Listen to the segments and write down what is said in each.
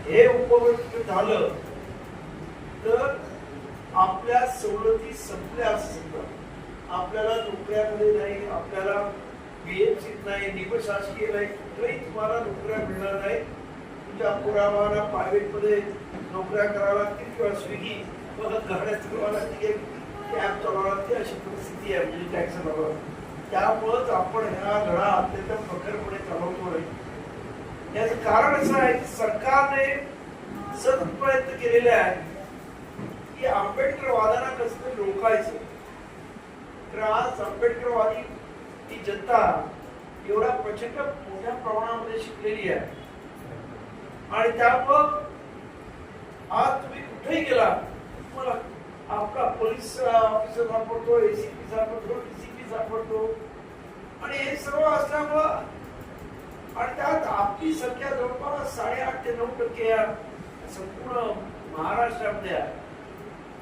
हे उपवर्ग झालं तर आपल्या सवलती संपल्या असतात. आपल्याला नोकऱ्यामध्ये नाही, आपल्याला बीएमसीत नाही, निमशासकीय नाही, कुठेही तुम्हाला नोकऱ्या मिळणार नाही. तुमच्या पुरावाला प्रायव्हेटमध्ये नोकऱ्या कराव्या लागतील किंवा स्विगी मदत गाड्या चालवा लागतील, कॅब चालवा लागते, अशी परिस्थिती आहे. म्हणजे टॅक्स लावा. त्यामुळंच आपण ह्या लढा अत्यंत प्रखरपणे चालवतो आहे. याचं कारण असं आहे की सरकारने सतत प्रयत्न केलेले आहे की आंबेडकरवादाला कसं रोखायचं. तर आज आंबेडकरवादी ही जनता एवढ्या प्रचंड मोठ्या प्रमाणामध्ये शिकलेली आहे आणि त्यामुळं आज तुम्ही कुठेही गेला तुम्हाला आपला पोलीस ऑफिसर सापडतो, एसीपी सापडतो, डीसीपी सापडतो आणि हे सर्व असल्यामुळं आणि त्यात आपली संख्या जवळपास 8.5 ते 9% या संपूर्ण महाराष्ट्रामध्ये आहे.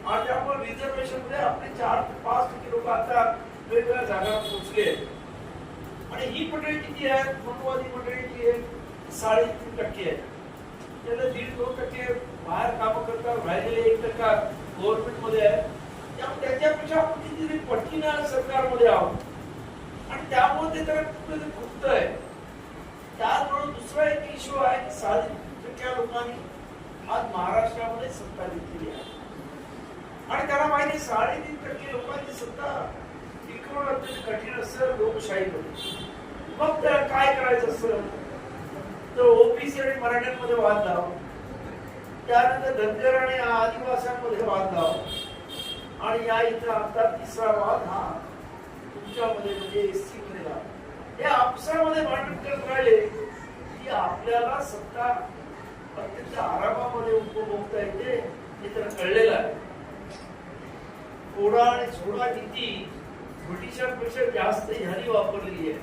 आणि त्यामुळे रिझर्वेशन मध्ये आपले 4 ते 5% लोक आता वेगवेगळ्या जागांवर पोहोचले. आणि ही मंडळी किती आहे? मनोवादी मंडळी जी आहे 3.5% आहे. त्याला 1.5-2% बाहेर कामं करतात, राहिलेले 1% गव्हर्नमेंट मध्ये आहे. त्यामुळे त्याच्यापेक्षा आपण किती पटीने सरकारमध्ये आहोत आणि त्यामुळे ते त्याला कुठे खुपत आहे. त्याचबरोबर दुसरा एक इश्यू आहे की 3.5% लोकांनी आज महाराष्ट्रामध्ये सत्ता घेतलेली आहे आणि त्याला माहिती 3.5% लोकांची सत्ता टिकवणं अत्यंत कठीण असतं लोकशाहीमध्ये. मग त्याला काय करायचं असतं तर ओबीसी आणि मराठ्यांमध्ये वाद लाव, त्यानंतर धनगर आणि आदिवासींमध्ये वाद लाव आणि या इथं आता तिसरा वाद हा तुमच्यामध्ये म्हणजे एससी मध्ये लाव. हे आपसामध्ये भांडण करत राहिले की आपल्याला सत्ता अत्यंत आरामामध्ये उपभोगता येते हे तर कळलेलं आहे. कोडा आणि झोडा नीती ब्रिटिशांपेक्षा जास्त ह्यानी वापरलेली आहे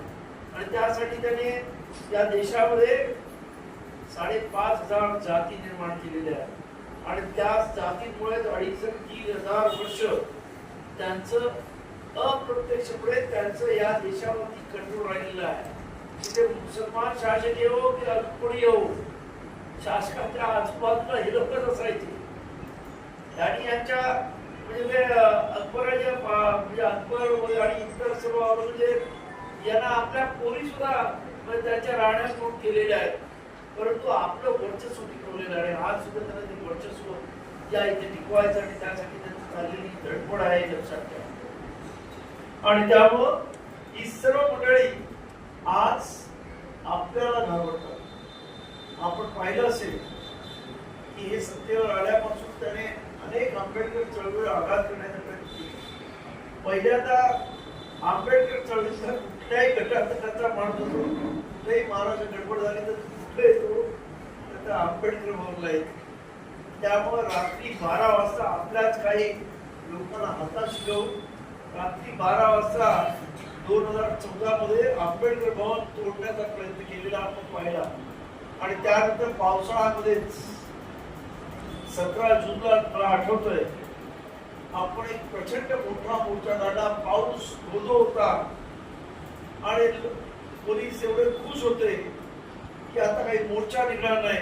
आणि त्यासाठी त्याने या देशामध्ये 5,500 जाती निर्माण केलेल्या आहेत आणि त्या जातींमुळे 2,500-3,000 वर्ष त्यांचं अप्रत्यक्षपणे त्यांचं या देशावरती कंट्रोल राहिलेलं आहे. तिथे मुसलमान शासक येवो की कोणी येवो, शासकाच्या आजूबाजूला हे लोकच असायचे. आणि यांच्या म्हणजे अकबराच्या म्हणजे अकबर आणि इतर सर्व औरंगजेब यांना आपल्या पोरी सुद्धा त्यांच्या राहण्या म्हणून केलेल्या आहेत, परंतु आपलं वर्चस्व टिकवलेलं आहे. आज सुद्धा त्यांना ते वर्चस्व या इथे टिकवायचं आणि त्यासाठी त्यांची चाललेली धडपड आहे लक्षात घ्या. आणि त्यामुळं ही सर्व मंडळी आज आपल्याला घाबरतात. आपण पाहिलं असेल की हे सत्तेवर आल्यापासून त्याने अनेक आंबेडकर चळवळीवर आघात करण्याचा प्रयत्न केला. पहिल्यांदा आंबेडकर चळवळीचा कुठल्याही गटाचा माणूस होतो, कुठेही महाराष्ट्र गडबड झाली तर कुठे येतो तर आंबेडकर भवनला येतो. त्यामुळे रात्री 12 वाजता आपल्याच काही लोकांना हातात घेऊन रात्री 12 वाजता 2014 मध्ये आंबेडकर भवन तोडण्याचा प्रयत्न केलेला आपण पाहिला. आणि त्यानंतर पावसाळ्यामध्ये 17 जूनला मला आठवतोय आपण एक प्रचंड मोठा मोर्चा काढला. पाऊस धोधो होता आणि पोलीस एवढे खुश होते की आता काही मोर्चा निघणार नाही,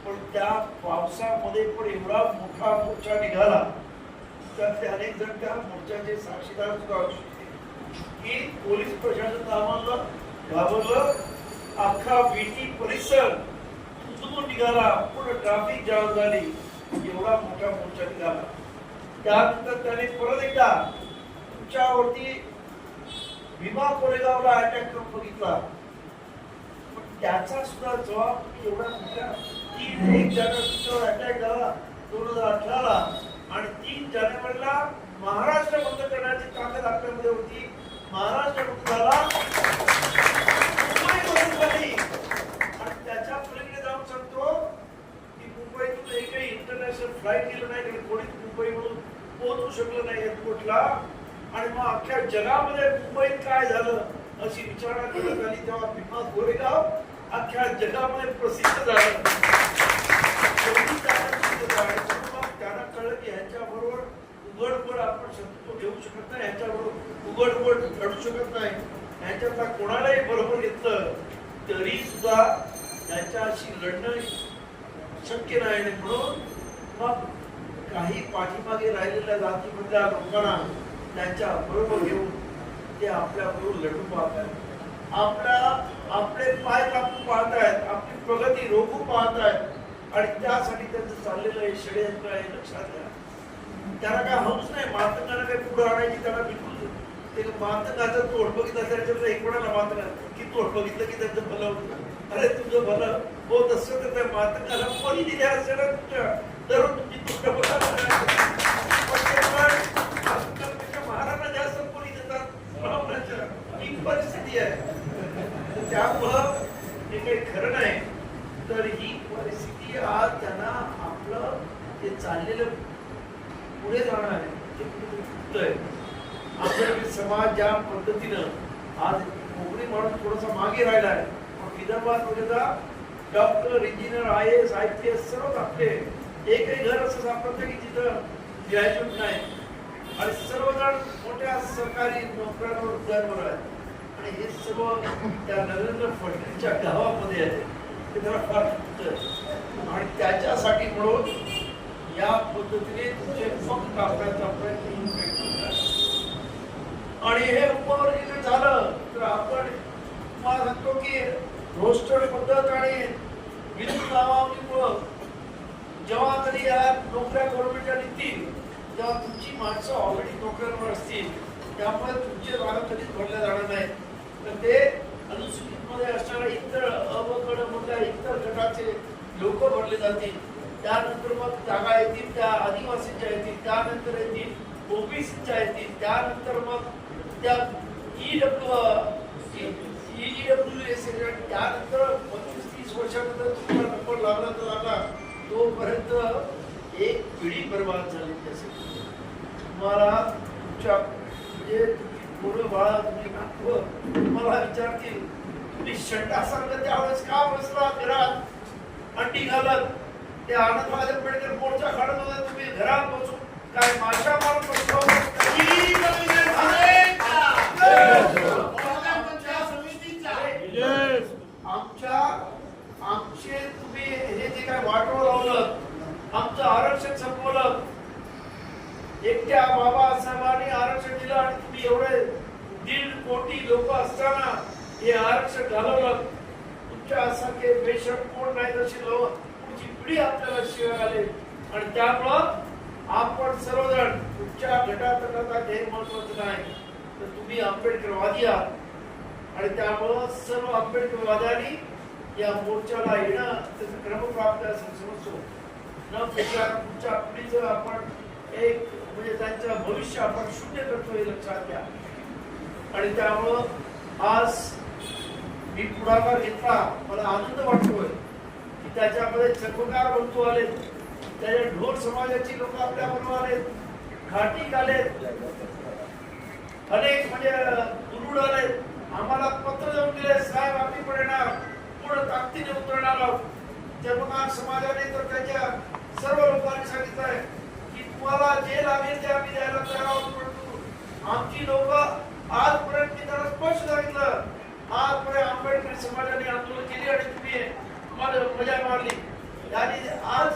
पण त्या पावसामध्ये पण एवढा मोठा मोर्चा निघाला त्यातले अनेक जण त्या मोर्चाचे साक्षीदार सुद्धा असू शकते की पोलीस प्रशासन आम्हाला घाबरलं. अख्खा बीटी परिसर उचलून निघाला, पूर्ण ट्रॅफिक जाम झाली, एवढा मोठा मोर्चा निघाला. त्यानंतर त्याने परत एकदा तुमच्यावरती भीमा कोरेगावला अटॅक करून बघितला, पण त्याचा सुद्धा जबाब एवढा मोठा 3 जानेवारीला अटॅक झाला 2018ला आणि 3 जानेवारीला महाराष्ट्र बंद करण्याची ताकद आपल्यामध्ये होती. महाराष्ट्र बंद झाला, मुंबई बंद झाली आणि त्याच्या पलीकडे जाऊन सांगतो की मुंबईतून एकही इंटरनॅशनल फ्लाईट गेलं नाही, कारण कोणी मुंबईमधून पोहोचू शकलं नाही एअरपोर्टला. आणि मग अख्ख्या जगामध्ये मुंबईत काय झालं अशी विचारणा करण्यात आली तेव्हा भीमा कोरेगाव अख्ख्या जगामध्ये प्रसिद्ध झालं. त्यांना कळलं की ह्याच्याबरोबर उघडपड आपण शत्रू घेऊ शकत नाही, ह्याच्याबरोबर उघडपड लढू शकत नाही. ह्याच्यातला कोणालाही बरोबर घेतलं तरी सुद्धा त्याच्याशी लढणं शक्य नाही. म्हणून मग काही पाठीमागे राहिलेल्या जातीमधल्या लोकांना त्यांच्या बरोबर घेऊन ते आपल्या बरोबर लढून पाहतात, आपले पाय कापून पाहतायत, आपली प्रगती रोखून पाहतायत आणि त्यासाठी त्यांचं चाललेलं हे षडयंत्र आहे. लक्षात घ्या, त्यांना काय हौस नाही मातंगाला काही पुढे आणायची. त्यांना बिलकुल ते मातंगाचं तोड बघितलं त्याच्यात एक कोणाला मातंगा की तोड बघितलं की त्यांचं भलं होतं. अरे तुझं भलं होत असतं तर त्या मातंगाला कोणी दिल्या असेल तुमच्या धरून तुमची तुझ्या महाराजांना जास्त कोणी देतात ही परिस्थिती आहे. त्यामुळं हे काही खरं नाही. तर ही परिस्थिती आज त्यांना आपलं जे चाललेलं पुढे जाणं आहे ते चुकतंय. आपला समाज ज्या पद्धतीनं आज कोकणी माणूस थोडासा मागे राहिला आहे, पण विदर्भात वगैरे डॉक्टर, इंजिनियर, IAS, IPS सर्वच आपले एकही घर असं सापडतं की जिथं ग्रॅज्युएट नाही आणि सर्वजण मोठ्या सरकारी नोकऱ्यांवर उद्यावर आहेत. आणि हे सर्व त्या नरेंद्र फडणवीसच्या गावामध्ये आहे. ते त्याला फार चुकतं आणि त्याच्यासाठी म्हणून या पद्धतीने तुमचे फक्त कापण्याचा प्रयत्न आणि हे उपवर्गीय झालं तर आपण तुम्हाला सांगतो की रोस्टर पद्धत आणि विद्युत नावामुळे जेव्हा कधी या नोकऱ्या गव्हर्नमेंटच्या निघतील तेव्हा तुमची माणसं ऑलरेडी नोकऱ्यांवर असतील, त्यामुळे तुमचे जागा कधीच भरल्या जाणार नाही. तर ते अनुसूचित मध्ये असणाऱ्या इतर अवगड मधल्या इतर गटाचे लोक भरले जातील. त्यानंतर मग जागा येतील त्या आदिवासीच्या येतील, त्यानंतर येतील ओबीसीच्या येतील, त्यानंतर मग त्या EWS त्यानंतर 25-30 वर्षानंतर तुम्हाला नंबर लागला तर लागला, तोपर्यंत एक पिढी बर्बाद झालेली असेल. तुम्हाला तुमच्या म्हणजे मुलं बाळा तुम्ही तुम्हाला विचारतील तुम्ही शंटासारखं त्यावेळेस का बसला घरात अंडी घालत, ते आनंदराज आंबेडकर मोर्चा काढत होते, तुम्ही घरात बसून काय माशा मारून बसलो. आमचे तुम्ही हे जे काय वाटोळ लावलं, आमचं आरक्षण संपवलं, एकट्या बाबासाहेबांनी आरक्षण दिलं आणि तुम्ही एवढे 1.5 कोटी लोक असताना हे आरक्षण घालवलं. तुमच्यासारखे बेशक कोण नाही तशी लोक पुढची पिढी आपल्याला शिवाय आले. आणि त्यामुळं आपण सर्वजण तुमच्या गटातटाचा ध्येय महत्वाचं नाही तर तुम्ही आंबेडकरवादी आहात आणि त्यामुळं सर्व आंबेडकरवाद्यांनी या मोर्चाला येणं त्याचं क्रमप्राप्त असं समजतो. न पुढच्या पिढीचं आपण एक म्हणजे त्यांचं भविष्य आपण शून्य करतो हे लक्षात घ्या. आणि त्यामुळं आज मी पुढाकार घेतला, मला आनंद वाटतोय की त्याच्यामध्ये चर्मकार बंधू आले, त्याच्या ढोर समाजाची लोक आपल्या बरोबर आलेत, घाटीक आलेत, अनेक म्हणजे दुरुड आलेत. आम्हाला पत्र देऊन दिले साहेब आम्ही पण येणार, पुढे ताकदीने उतरणार आहोत. चर्मकार समाजाने तर त्याच्या सर्व लोकांनी सांगितलंय की तुम्हाला जे लागेल ते आम्ही द्यायला तयार आहोत. परंतु आमची लोक आजपर्यंत मी त्याला स्पष्ट सांगितलं, आजपर्यंत आंबेडकर समाजाने आंदोलन केली आणि तुम्ही मजा मारली. आणि आज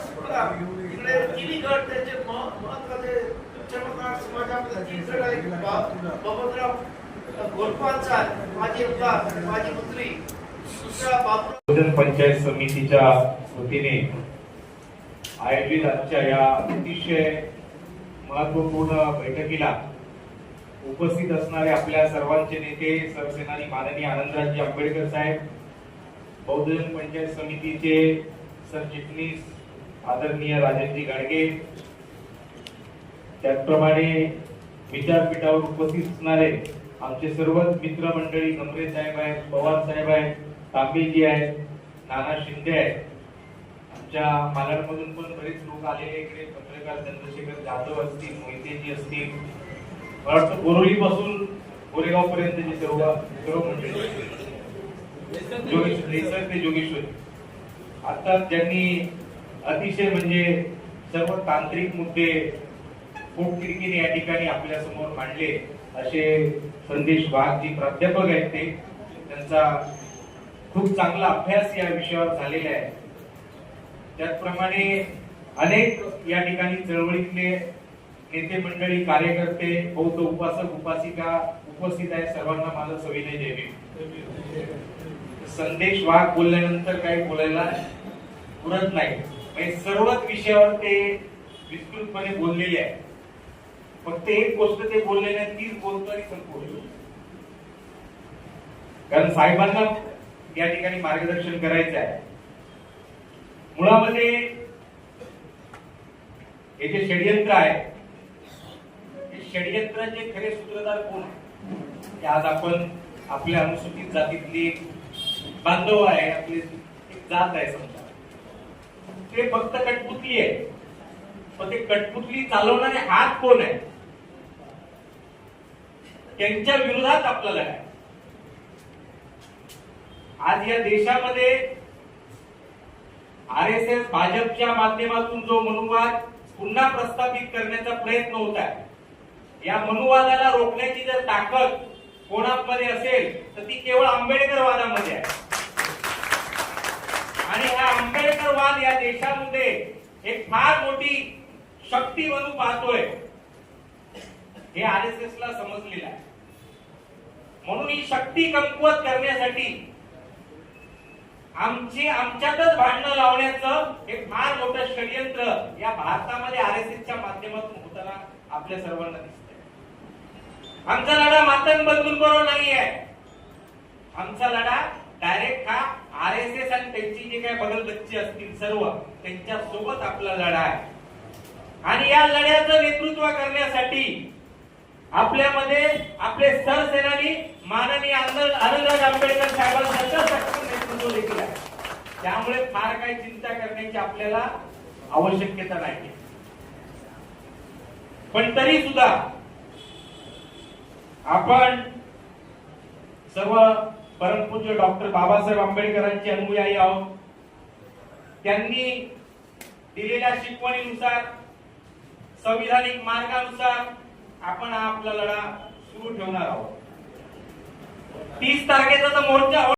इकडे तिन्ही गट त्याचे महत्वाचे चर्मकार समाजामध्ये 3 गट आहेत. बबनराव गोलपांचा माजी आमदार, माजी मंत्री, दुसरा बहुजन पंचायत समितीच्या वतीने आयोजित आजच्या या अतिशय महत्वपूर्ण बैठकीला उपस्थित असणारे आपल्या सर्वांचे नेते सरसेनानी माननीय आनंदराज आंबेडकर साहेब, बहुजन पंचायत समितीचे सरचिटणीस आदरणीय राजेंद्र गाडगे, त्याचप्रमाणे विचारपीठावर उपस्थित असणारे आमचे सर्वच मित्रमंडळी, गमरे साहेब आहेत, पवार साहेब आहेत, तांबेजी आहेत, नाना शिंदे आहेत, आमच्या मालाडमधून पण बरेच लोक आलेले इकडे, पत्रकार चंद्रशेखर जाधव असतील, मोहितेजी असतील, मला वाटतं बोरोली पासून गोरेगाव पर्यंतची सर्व मंडळी, जोगेश्वरी आता ज्यांनी अतिशय म्हणजे सर्व तांत्रिक मुद्दे पोटतिडकीने या ठिकाणी आपल्या समोर मांडले असे संदेश वाघ जी प्राध्यापक आहेत ते, त्यांचा खूप चांगला अभ्यास या विषयावर झालेला आहे. त्याचप्रमाणे अनेक या ठिकाणी चळवळीतले नेते मंडळी, कार्यकर्ते, बौद्ध उपासक, उपासिका उपस्थित आहे. सर्वांना माझं सविनय जय भीम. संदेश वाघ बोलल्यानंतर काही बोलायला पुरत नाही. म्हणजे सर्वच विषयावर ते विस्तृतपणे बोललेले आहे. फक्त एक गोष्ट ते बोलले नाही, तीच बोलतो आणि संपवतो. कारण साहेबांना या ठिकाणी मार्गदर्शन करायचं आहे. मुळामध्ये हे जे षडयंत्र आहे, हे षडयंत्राचे खरे सूत्रधार कोण आहे? ते आज आपण आपल्या अनुसूचित जातीतली बांधव आहे, आपली एक जात आहे समजा, ते फक्त कठपुतली आहे. पण ते कठपुतली चालवणारे हात कोण आहे? त्यांच्या विरोधात आपल्याला आहे. आज या देशामध्ये RSS भाजपच्या माध्यमातून जो मनुवाद पुन्हा प्रस्थापित करण्याचा प्रयत्न होत आहे, या मनुवादाला रोखण्याची जर ताकद कोणामध्ये असेल तर ती केवळ आंबेडकरवादामध्ये आहे. आणि हा आंबेडकरवाद या देशामध्ये एक फार मोठी शक्ती म्हणून पाहतोय, हे RSS ला समजलेलं आहे. म्हणून ही शक्ती कमकुवत करण्यासाठी आमच्यातच भांडणं लावण्याचं एक फार मोठं षडयंत्र या भारतामध्ये RSSच्या माध्यमातून होताना आपल्या सर्वांना दिसतंय. आमचा लढा मातंग बंधून बरोबर नाही आहे. आमचा लढा डायरेक्ट हा RSS आणि त्यांची जे काही बगलबच्चे असतील सर्व त्यांच्या सोबत आपला लढा आहे. आणि या लढ्याचं नेतृत्व करण्यासाठी आपल्यामध्ये आपले सरसेनानी माननीय आनंदराज आंबेडकर साहेबांचं सक्षम नेतृत्व देखील आहे. त्यामुळे फार काही चिंता करण्याची आपल्याला आवश्यकता नाही. पण तरी सुद्धा आपण सर्व परमपूज्य डॉक्टर बाबासाहेब आंबेडकरांचे अनुयायी आहोत. त्यांनी दिलेल्या शिकवणीनुसार, संविधानिक मार्गानुसार आपण हा आपला लढा सुरू ठेवणार आहोत. 30 तारखेचा मोर्चा